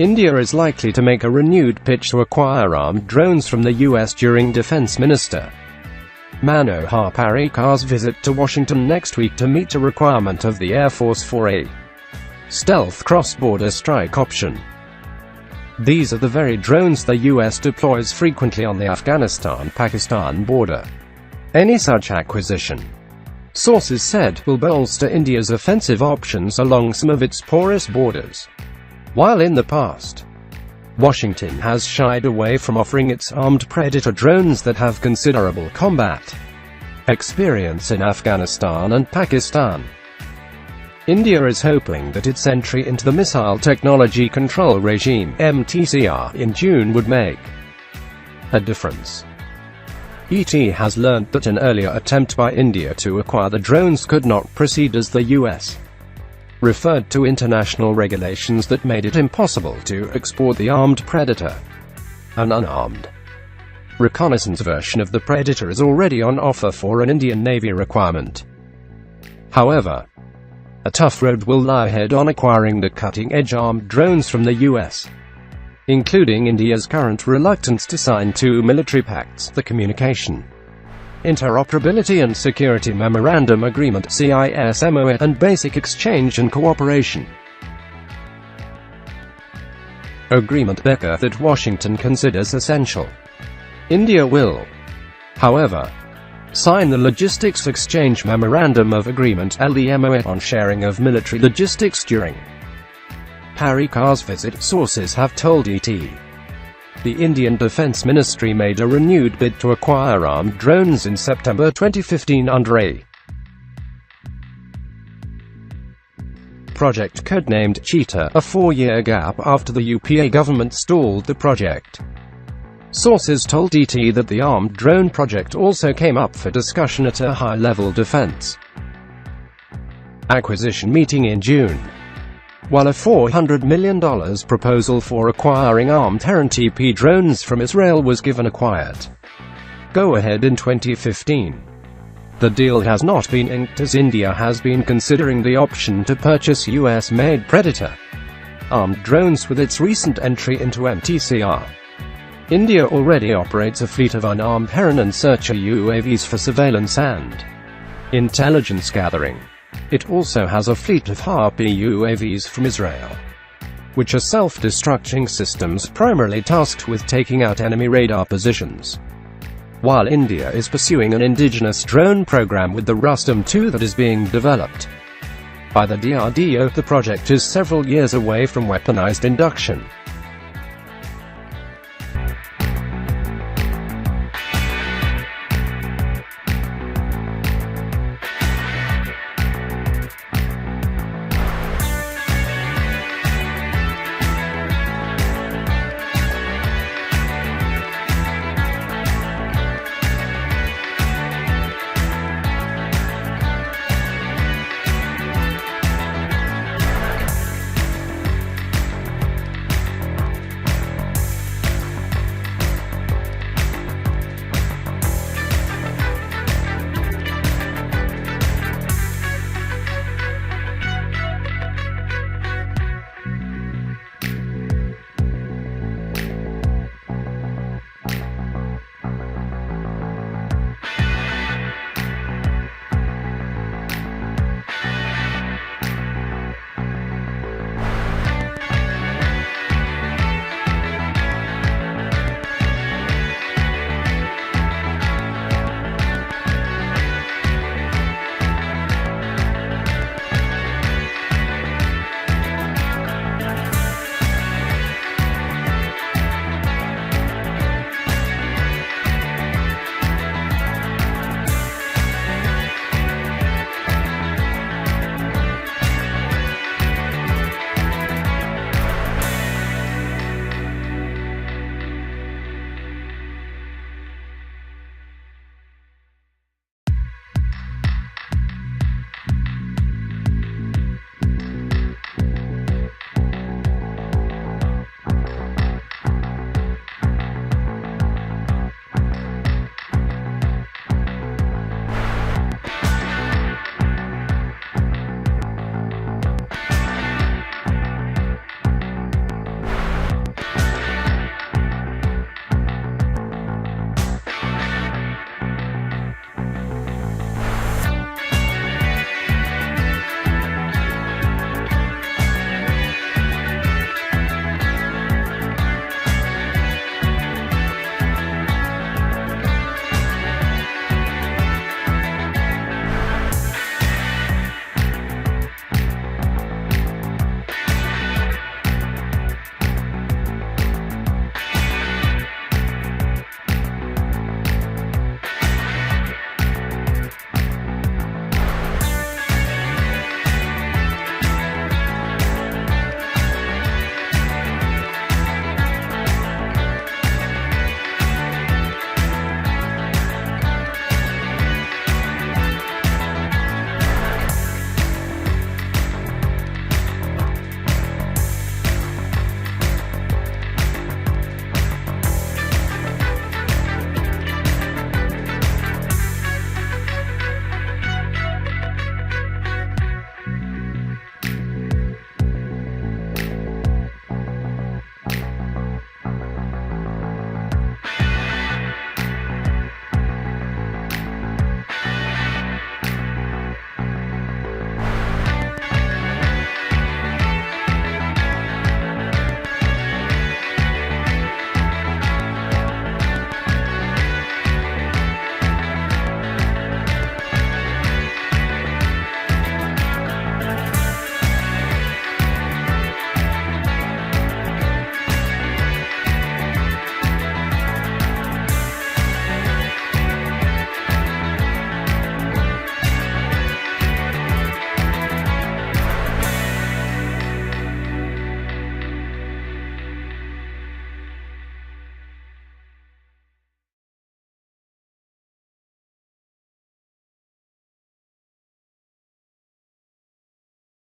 India is likely to make a renewed pitch to acquire armed drones from the US during Defense Minister Manohar Parrikar's visit to Washington next week to meet a requirement of the Air Force for a stealth cross-border strike option. These are the very drones the US deploys frequently on the Afghanistan-Pakistan border. Any such acquisition, sources said, will bolster India's offensive options along some of its porous borders. While in the past, Washington has shied away from offering its armed Predator drones that have considerable combat experience in Afghanistan and Pakistan. India is hoping that its entry into the Missile Technology Control Regime (MTCR) in June would make a difference. ET has learnt that an earlier attempt by India to acquire the drones could not proceed as the US referred to international regulations that made it impossible to export the armed Predator. An unarmed reconnaissance version of the Predator is already on offer for an Indian Navy requirement. However, a tough road will lie ahead on acquiring the cutting-edge armed drones from the US, including India's current reluctance to sign two military pacts, the Communication, Interoperability and Security Memorandum Agreement (CISMOA) and Basic Exchange and Cooperation Agreement (BECA) that Washington considers essential. India will, however, sign the Logistics Exchange Memorandum of Agreement (LEMOA) on sharing of military logistics during Parrikar's visit, sources have told ET. The Indian Defence Ministry made a renewed bid to acquire armed drones in September 2015 under a project codenamed Cheetah, a 4-year gap after the UPA government stalled the project. Sources told ET that the armed drone project also came up for discussion at a high-level defense acquisition meeting in June. While a $400 million proposal for acquiring armed Heron TP drones from Israel was given a quiet go-ahead in 2015, the deal has not been inked as India has been considering the option to purchase US-made Predator armed drones with its recent entry into MTCR. India already operates a fleet of unarmed Heron and Searcher UAVs for surveillance and intelligence gathering. It also has a fleet of Harpy UAVs from Israel, which are self-destructing systems primarily tasked with taking out enemy radar positions. While India is pursuing an indigenous drone program with the Rustam-2 that is being developed by the DRDO, the project is several years away from weaponized induction.